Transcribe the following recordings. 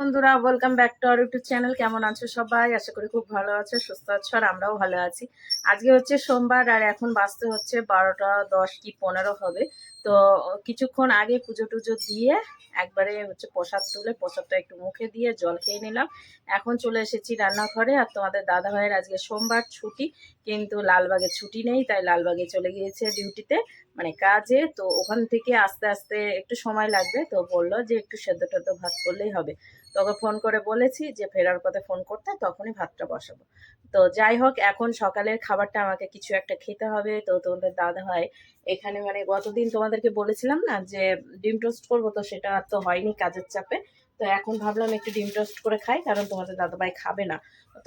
বন্ধুরা, welcome back to our YouTube channel. কেমন আছো সবাই? আশা করি খুব ভালো আছো, সুস্থ আছো, আর আমরাও ভালো আছি। আজকে হচ্ছে সোমবার, আর এখন বাজতে হচ্ছে 12টা 10 কি 15 হবে। তো কিছুক্ষণ আগে পুজো টুজো দিয়ে একবারে হচ্ছে প্রসাদ তুলে প্রসাদটা একটু মুখে দিয়ে জল খেয়ে নিলাম। এখন চলে এসেছি রান্নাঘরে। আর তোমাদের দাদা ভাইয়ের আজকে সোমবার ছুটি, কিন্তু লালবাগে ছুটি নেই, তাই লালবাগে চলে গিয়েছে ডিউটিতে, মানে কাজে। তো ওখান থেকে আস্তে আস্তে একটু সময় লাগবে, তো বললো যে একটু সেদ্ধ টেদ্ধ ভাত করলেই হবে। তোকে ফোন করে বলেছি যে ফেরার পথে ফোন করতে, তখনই ভাতটা বসাবো। তো যাই হোক, এখন সকালের খাবারটা আমাকে কিছু একটা খেতে হবে। তো তোমাদের দাদা হয় এখানে, মানে গতদিন তোমাদেরকে বলেছিলাম না যে ডিম টোস্ট করবো, তো সেটা তো হয়নি কাজের চাপে। তো এখন ভাবলাম একটু ডিম টোস্ট করে খাই, কারণ তোমাদের দাদাভাই খাবে না।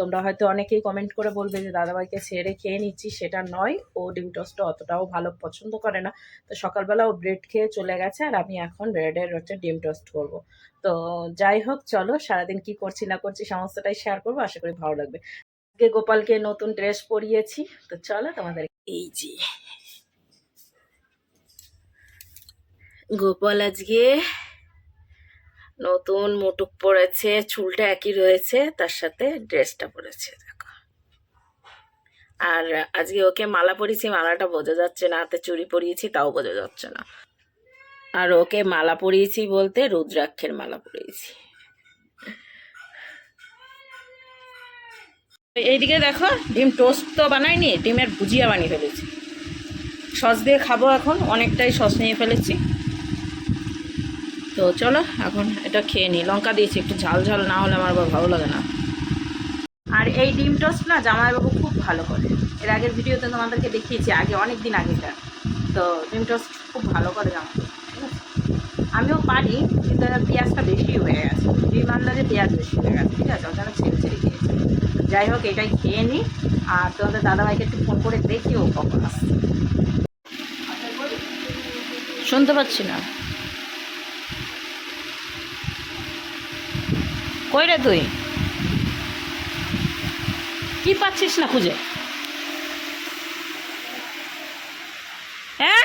তোমরা হয়তো অনেকেই কমেন্ট করে বলবে যে দাদাভাইকে ছেড়ে খেয়ে নিচ্ছি, সেটা নয়। ও ডিম টোস্টটা অতটাও ভালো পছন্দ করে না। তো সকালবেলা ও ব্রেড খেয়ে চলে গেছে, আর আমি এখন ব্রেডের হচ্ছে ডিম টোস্ট করবো। তো যাই হোক, চলো সারাদিন কি করছি না করছি সমস্তটাই শেয়ার করবো, আশা করি ভালো লাগবে। আজকে গোপালকে নতুন ড্রেস পরিয়েছি, তো চলো তোমাদের। এই যে গোপাল আজকে নতুন মুটুক পরেছে, চুলটা একই রয়েছে, তার সাথে ড্রেসটা পরেছে দেখো। আর আজকে ওকে মালা পরিয়েছি, মালাটা বোঝা যাচ্ছে না, হাতে চুড়ি পরিয়েছি তাও বোঝা যাচ্ছে না। আর ওকে মালা পরিয়েছি বলতে রুদ্রাক্ষের মালা পরিয়েছি। এইদিকে দেখো, ডিম টোস্ট তো বানাইনি, ডিমের ভুজিয়া বানিয়ে ফেলেছি। সস দিয়ে খাবো, এখন অনেকটাই সস নিয়ে ফেলেছি। তো চলো এখন এটা খেয়ে নিই। লঙ্কা দিয়েছি, একটু ঝাল ঝাল না হলে আমার আবার ভালো লাগে না। আর এই ডিম টোস্ট না জামাইবাবু খুব ভালো করে। এর আগের ভিডিওতে তোমাদেরকে দেখিয়েছি, আগে অনেক দিন আগেটা। তো ডিম টোস্ট খুব ভালো করে জামাই, ঠিক আছে। আমিও পারি, কিন্তু পেঁয়াজটা বেশি হয়ে গেছে, ডিম আন্দাজে পেঁয়াজ বেশি হয়ে গেছে, ঠিক আছে, ওখানে ছেড়ে ছেড়ে খেয়েছে। যাই হোক, এটাই খেয়ে নিই। আর তোমাদের দাদাভাইকে একটু ফোন করে দেখি ও কখন আসছে। শুনতে পাচ্ছি না, কই রে তুই? কি পাচ্ছিস না খুঁজে? হ্যাঁ,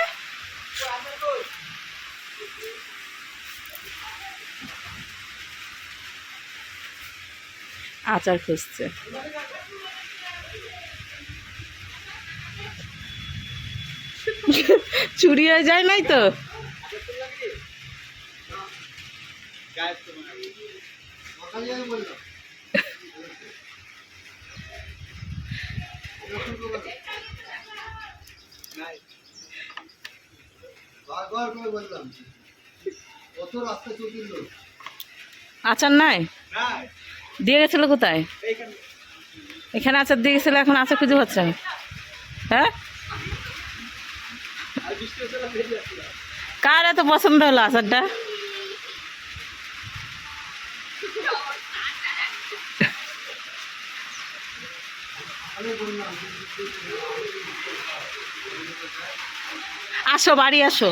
আচার খুঁজছে। চুরি হয়ে যায় নাই তো? আচার নাই? দিয়ে গেছিল কোথায়? এখানে আচার দিয়ে গেছিল, এখন আচার খুঁজে পাচ্ছে না। হ্যাঁ, কার এত পছন্দ হলো আচারটা? আসো, বাড়ি আসো।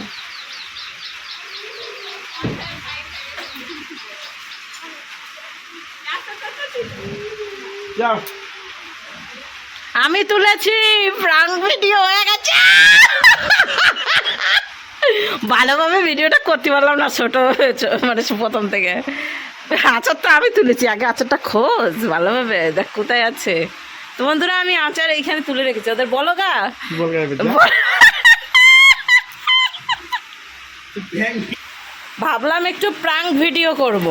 আমি তুলেছি, প্রাঙ্ক ভিডিও হয়ে গেছে। ভালোভাবে ভিডিওটা করতে পারলাম না, ছোট মানে প্রথম থেকে। আচারটা আমি তুলেছি, আগে আচারটা খোঁজ ভালোভাবে, দেখ কোথায় আছে। তো বন্ধুরা, আমি আচার এইখানে তুলে রেখেছি, ওদের বলো গা। ভাবলাম একটু প্রাঙ্ক ভিডিও করব।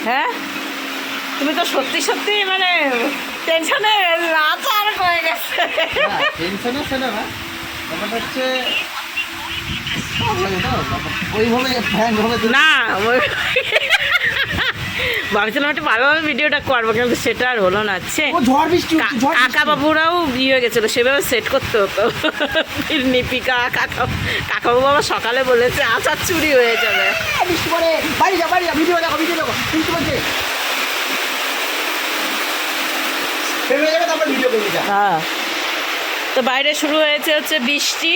হ্যাঁ, তুমি তো সত্যি সত্যি মানে টেনশনে আচার হয়ে গেছে। টেনশনে সেটা না, ব্যাপারটা হচ্ছে ওইভাবে না, ভাবছিলাম একটু ভালোভাবে ভিডিওটা করবো, কিন্তু সেটা আর হলো না। ঝড় বৃষ্টি, কাকা বাবুরাও বিয়ে হয়ে গেছিলো, সেভাবে সেট করতে হতো। নিপিকা কাকাবাবু আবার সকালে বলেছে আচার চুরি হয়ে যাবে। বৃষ্টি পরে বাড়ি যা, বাড়ি যা, ভিডিও দেখো, ভিডিও দেখো, বৃষ্টি পড়ছে। হ্যাঁ, তো বাইরে শুরু হয়েছে হচ্ছে বৃষ্টি,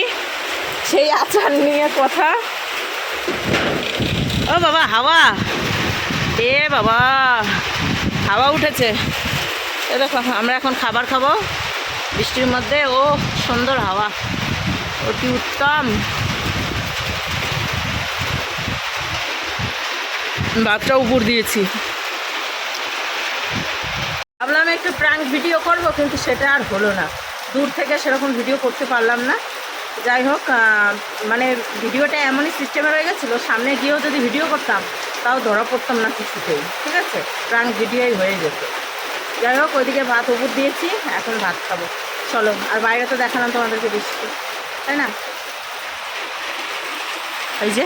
সেই আচার নিয়ে কথা। ও বাবা, হাওয়া! এ বাবা, হাওয়া উঠেছে। এ দেখো, আমরা এখন খাবার খাবো বৃষ্টির মধ্যে। ও সুন্দর হাওয়া, অতি উত্তম। ভাতটা উপর দিয়েছি। ভাবলাম একটু প্র্যাঙ্ক ভিডিও করব, কিন্তু সেটা আর হলো না, দূর থেকে সেরকম ভিডিও করতে পারলাম না। যাই হোক, মানে ভিডিওটা এমনই সিস্টেমে রয়ে গেছিলো, সামনে গিয়েও যদি ভিডিও করতাম তাও ধরা পড়তাম না কিছুতেই, ঠিক আছে, প্র্যাঙ্ক ভিডিওই হয়ে যেত। যাই হোক, ওইদিকে ভাত উপর দিয়েছি, এখন ভাত খাবো। চলো, আর বাইরে তো দেখালাম তোমাদেরকে বৃষ্টি, তাই না? এই যে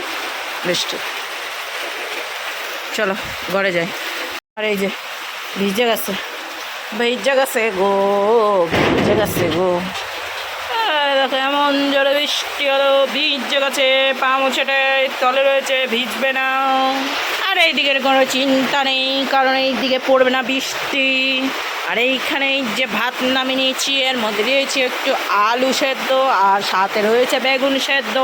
বৃষ্টি, চলো ঘরে যাই। আর এই যে ভিজে গেছে, ভিজে গেছে গো, ভিজে গেছে গো। দেখো এমন জোরে বৃষ্টি হলো, ভিজে গেছে, পা মুছেটে তলে রয়েছে, ভিজবে না। আর এই দিকের কোনো চিন্তা নেই, কারণ এই দিকে পড়বে না বৃষ্টি। আর এইখানে যে ভাত নামিয়ে নিয়েছি, এর মধ্যে দিয়েছি একটু আলু সেদ্ধ, আর সাথে রয়েছে বেগুন সেদ্ধ।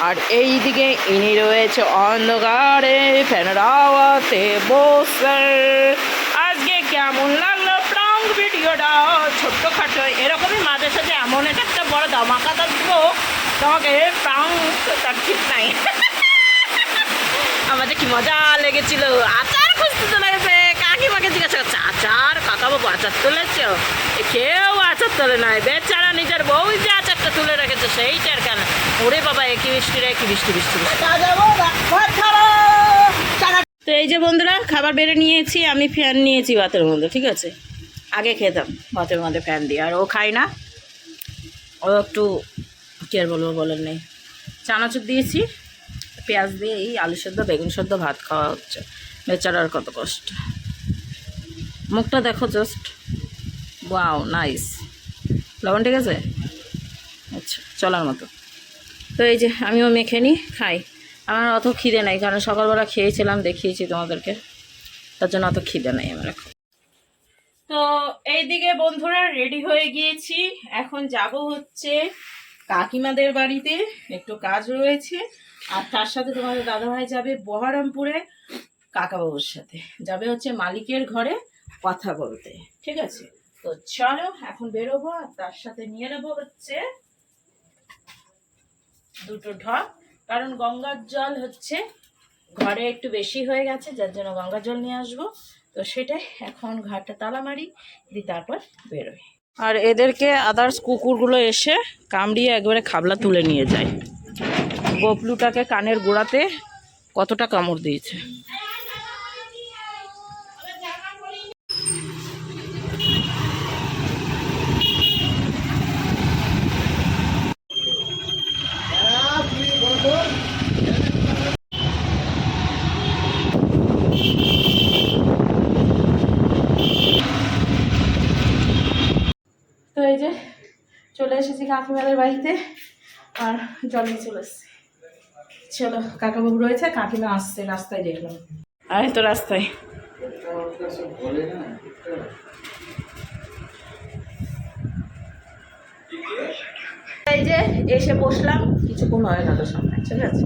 আর এই দিকে ইনি রয়েছে অন্ধকারে ফ্যানের আওয়াজে বসে। আজকে কেমন লাগলো প্রাঙ্ক ভিডিওটা? ছোট্টখাটো এরকমই মাঝে সাঝে এমন একটা বড় ধামাকা দেবো তোমাকে, প্রাঙ্ক তার ঠিক নাই। আমাদের কি মজা লেগেছিল, আচার খুঁজতে চলে গেছে, কাকিমাকে জিজ্ঞাসা করছে আচার, কাকাবাবু আচার তুলেছ? কেউ আচার তোলে নাই, বেচারা নিজের বউ যে আচারটা তুলে রেখেছে সেইটার কেন। ওরে বাবা, একই বৃষ্টি রে, একই বৃষ্টি বৃষ্টি বৃষ্টি। তো এই যে বন্ধুরা, খাবার বেড়ে নিয়েছি, আমি ফ্যান নিয়েছি ভাতের মধ্যে, ঠিক আছে। আগে খেতাম ভাতের মধ্যে ফ্যান দিয়ে, আর ও খায় না, ও একটু কি আর বলবো বলার নেই। চানাচুর দিয়েছি, পেঁয়াজ দিয়ে এই আলু সেদ্ধ বেগুন সেদ্ধ ভাত খাওয়া হচ্ছে। বেচারার কত কষ্ট, মুখটা দেখো জাস্ট, ওয়াও নাইস, লবণ ঠিক আছে, আচ্ছা চলার মতো। তো এই যে আমিও মেখে নিই, খাই। আমার অত খিদে নাই, কারণ সকালবেলা খেয়েছিলাম, দেখিয়েছি তোমাদেরকে, তার জন্য অত খিদে নাই আমার এখন। তো এইদিকে বন্ধুরা রেডি হয়ে গিয়েছি, এখন যাব হচ্ছে কাকিমাদের বাড়িতে, একটু কাজ রয়েছে। আর তার সাথে তোমাদের দাদাভাই যাবে বহরমপুরে কাকাবাবুর সাথে, যাবে হচ্ছে মালিকের ঘরে কথা বলতে, ঠিক আছে। তো চলো এখন বেরোবো, আর তার সাথে নিয়ে নেবো হচ্ছে দুটো ঢক, কারণ গঙ্গার জল হচ্ছে ঘরে একটু বেশি হয়ে গেছে, যার জন্য গঙ্গার জল নিয়ে আসবো। তো সেটাই, এখন ঘাটটা তালা মারি দিয়ে তারপর বেরোই। আর এদেরকে আদার্স কুকুরগুলো এসে কামড়িয়ে একবারে খাবলা তুলে নিয়ে যায়। গোপলুটাকে কানের গোড়াতে কতটা কামড় দিয়েছে। তো এই যে চলে এসেছি কাকিমাদের বাড়িতে, আর জলে চলে এসেছি। চলো, কাকাবাবু রয়েছে, কাকিমা আসছে, রাস্তায় দেখলাম। আরে তো রাস্তায় এই যে এসে বসলাম, কিছুক্ষণ হয়ে গেল সামনে, ঠিক আছে।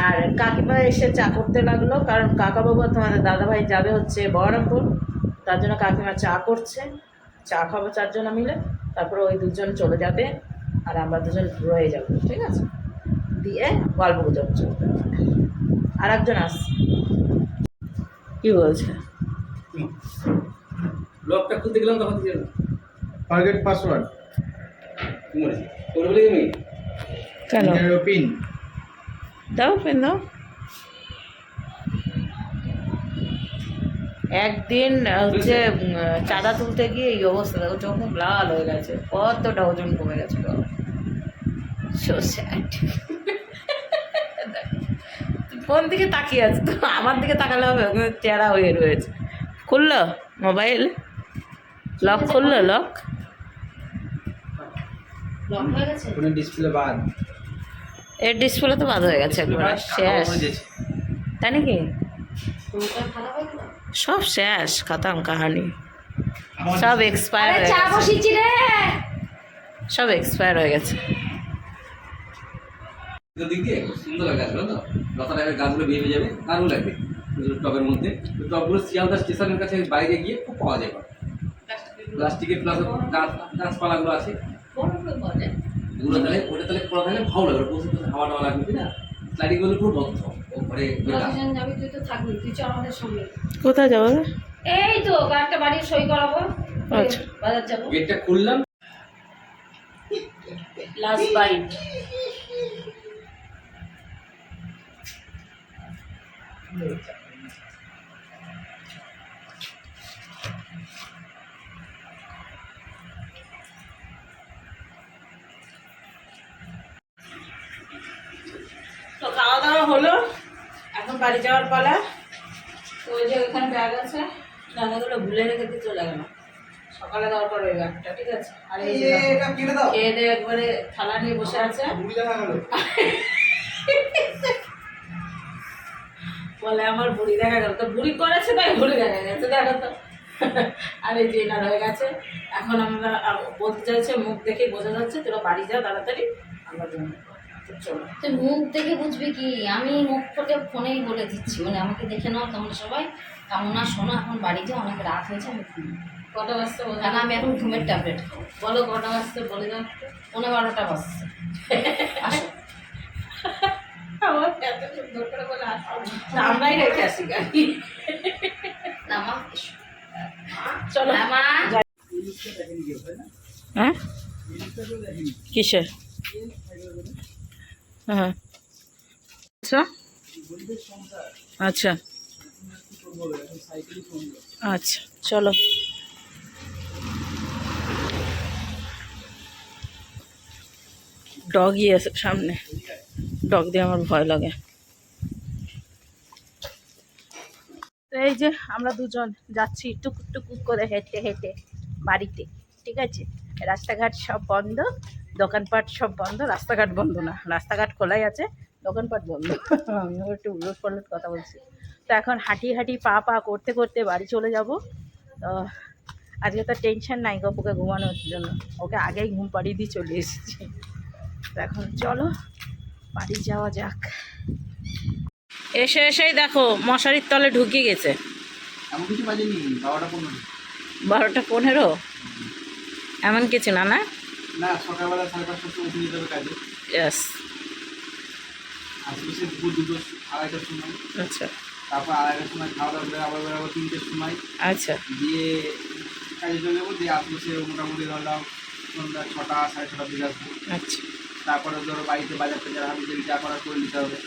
আর কাকিমা এসে চা করতে লাগলো, কারণ কাকাবাবু তোমাদের দাদাভাই যাবে হচ্ছে বহরমপুর, তার জন্য কাকিমা চা করছে। চা খাবো চারজনা মিলে, তারপরে ওই দুজন চলে যাবে, আর আমরা দুজন রয়ে যাবো, ঠিক আছে। দিয়ে গল্প গুজব চলবে। আর একজন আসছে, কি বলছে? লকটা খুলতে গেলাম তখন ফরগেট পাসওয়ার্ড কেন পিন দাও, পেন দাও। একদিন হচ্ছে চাঁদা তুলতে গিয়ে এই অবস্থা, দেখো চোখ মুখ লাল হয়ে গেছে, কতটা ওজন কমে গেছে। So sad. কোন দিকে তাকিয়ে আছে? তো আমার দিকে তাকালে হবে, চেহারা হয়ে রয়েছে। খুললো মোবাইল, লক খুললো, লক ডিসপ্লে বাদ, এর ডিসপ্লে তো বাদ হয়ে গেছে একবার, শেষ। তাই নাকি? সব শেষ, খতম কাহানি, সব এক্সপায়ার হয়ে গেছে, সব এক্সপায়ার হয়ে গেছে। দিক দিয়ে সুন্দর লাগে আসলে, তো লতা টাইপের গাছগুলো বেরিয়ে যাবে, দারুণ লাগবে টবের মধ্যে। টবগুলো শিয়ালদা স্টেশনের কাছে বাইরে গিয়ে খুব পাওয়া যায়, প্লাস্টিকের প্লাস গাছপালাগুলো আছে ওগুলো, তাহলে ওটা তাহলে করা থাকলে ভালো লাগবে, প্রচুর হাওয়া টাওয়া লাগবে, না স্লাইডিং গুলো খুব বন্ধ ও ঘরে দুজন যাবি, তুই তো থাকবি, তুই চল আমাদের সঙ্গে। কোথায় যাবো? এই তো একটা বাড়ি সই করাবো, আচ্ছা। বাজার যাবো। গেটটা খুললাম, লাস্ট বাইট। তো খাওয়া দাওয়া হলো, এখন বাড়ি যাওয়ার পালা। তো ওই যে ওখানে ব্যাগ আছে, দাদাগুলো ভুলে রেখে দিয়ে চলে গেল। সকালে দেওয়ার পর ওই ব্যাগটা, ঠিক আছে। আর এই যে খেয়ে দিয়ে একবারে থালা নিয়ে বসে আছে, বলে আমার বুড়ি দেখা গেল। তো বুড়ি করেছে তাই বুড়ি দেখা গেছে, দেখো তো। আর এই যে এনার হয়ে গেছে। এখন আমরা বলতে চাইছে, মুখ দেখে বোঝা যাচ্ছে তোরা বাড়ি যাও তাড়াতাড়ি, আমরা জন্য চলো। তুই মুখ দেখে বুঝবি কি? আমি মুখ থেকে ফোনেই বলে দিচ্ছি, মানে আমাকে দেখে নাও তোমরা সবাই, কেমন আর শোনো, এখন বাড়ি যাও, অনেক রাত হয়েছে, আমি ঘুমি। কটা বাজতে বলো? কারণ আমি এখন ঘুমের ট্যাবলেট খাবো। বলো কটা বাজতে বলে দাও। 11:15 বাজছে। আসো। আমার এত সুন্দর করে বলে আসো। না, আমরাই রেখে আসি গাড়ি। না মা, এসো। চলো। হ্যাঁ মা। হ্যাঁ কিসের? হ্যাঁ আচ্ছা আচ্ছা আচ্ছা চলো। ডগই আছে সামনে, ডগ দিয়ে আমার ভয় লাগে। তো এই যে আমরা দুজন যাচ্ছি টুক টুক করে হেঁটে হেঁটে বাড়িতে, ঠিক আছে। রাস্তাঘাট সব বন্ধ, দোকানপাট সব বন্ধ। রাস্তাঘাট বন্ধ না, রাস্তাঘাট খোলাই আছে, দোকানপাট বন্ধ। আমি একটু উলট পালট কথা বলছি। তো এখন হাঁটি হাঁটি পা পা করতে করতে বাড়ি চলে যাব। তো আজকে তো টেনশন নাই গপুকে ঘুমানোর জন্য, ওকে আগেই ঘুম পাড়িয়ে দিয়ে চলে এসেছি। তো এখন চলো বাড়ি যাওয়া যাক। এসে এসেই দেখো মশারির তলে ঢুকে গেছে। এমন কিছু বাজেনি, 12টা 15। 12টা 15 এমন কিছু না, না না, সকালবেলা 5:30টার সময় উঠে যেতে হবে কাজে। ইয়াস। আসলে সে দুপুর 2টো 2:30টার সময়, আচ্ছা তারপর 2:30টার সময় খাওয়া দাওয়া করে আবার বেরোবো 3টের সময়, আচ্ছা দিয়ে কাজে চলে যাবো। দিয়ে আসলে সে মোটামুটি ধরলাম সন্ধ্যা 6টা 6:30টার দিকে আসবো। আচ্ছা। তারপরে ধরো বাড়িতে বাজার টাজার হাতে যে যা করার করে নিতে হবে।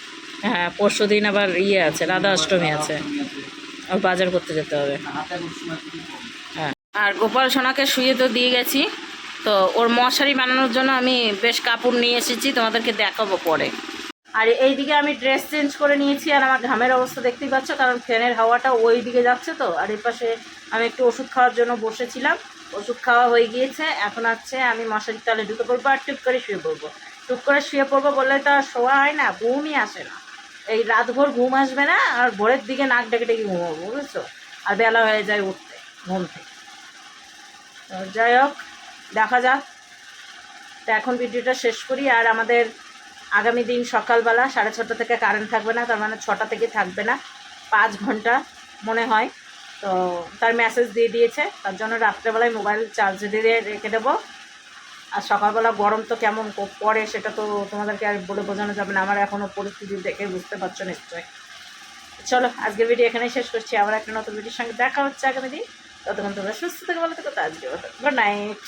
হ্যাঁ পরশু দিন আবার ইয়ে আছে, রাধা অষ্টমী আছে, আর বাজার করতে যেতে হবে। হাতে এখন সময় খুবই কম। হ্যাঁ, আর গোপাল সোনাকে শুয়ে তো দিয়ে গেছি। তো ওর মশারি বানানোর জন্য আমি বেশ কাপড় নিয়ে এসেছি, তোমাদেরকে দেখাবো পরে। আর এইদিকে আমি ড্রেস চেঞ্জ করে নিয়েছি, আর আমার ঘামের অবস্থা দেখতেই পাচ্ছ, কারণ ফ্যানের হাওয়াটা ওই দিকে যাচ্ছে। তো আর এই পাশে আমি একটু ওষুধ খাওয়ার জন্য বসেছিলাম, ওষুধ খাওয়া হয়ে গিয়েছে। এখন আছে আমি মশারির তলে ঢুকে পড়বো আর টুক করে শুয়ে পড়বো। টুক করে শুয়ে পড়বো বললে তো আর শোয়া হয় না, ঘুমই আসে না। এই রাতভর ঘুম আসবে না, আর ভোরের দিকে নাক ডেকে ডেকে ঘুমাবো, বুঝেছো। আর বেলা হয়ে যায় উঠতে ঘুম থেকে। যাই হোক, দেখা যাক। তো এখন ভিডিওটা শেষ করি। আর আমাদের আগামী দিন সকালবেলা 6:30 থেকে কারেন্ট থাকবে না, তার মানে 6টা থেকে থাকবে না, 5 ঘন্টা মনে হয়। তো তার মেসেজ দিয়ে দিয়েছে, তার জন্য রাত্রেবেলায় মোবাইল চার্জে দিয়ে রেখে দেবো। আর সকালবেলা গরম তো কেমন পড়ে সেটা তো তোমাদেরকে আর বলে বোঝানো যাবে না, আমার এখনও পরিস্থিতি দেখে বুঝতে পারছো নিশ্চয়ই। চলো আজকের ভিডিও এখানেই শেষ করছি, আবার একটা নতুন ভিডিওর সঙ্গে দেখা হচ্ছে আগামী দিন। ততক্ষণ তোমরা সুস্থ থেকে ভালো থেকো। তো আজকে গুড নাইট।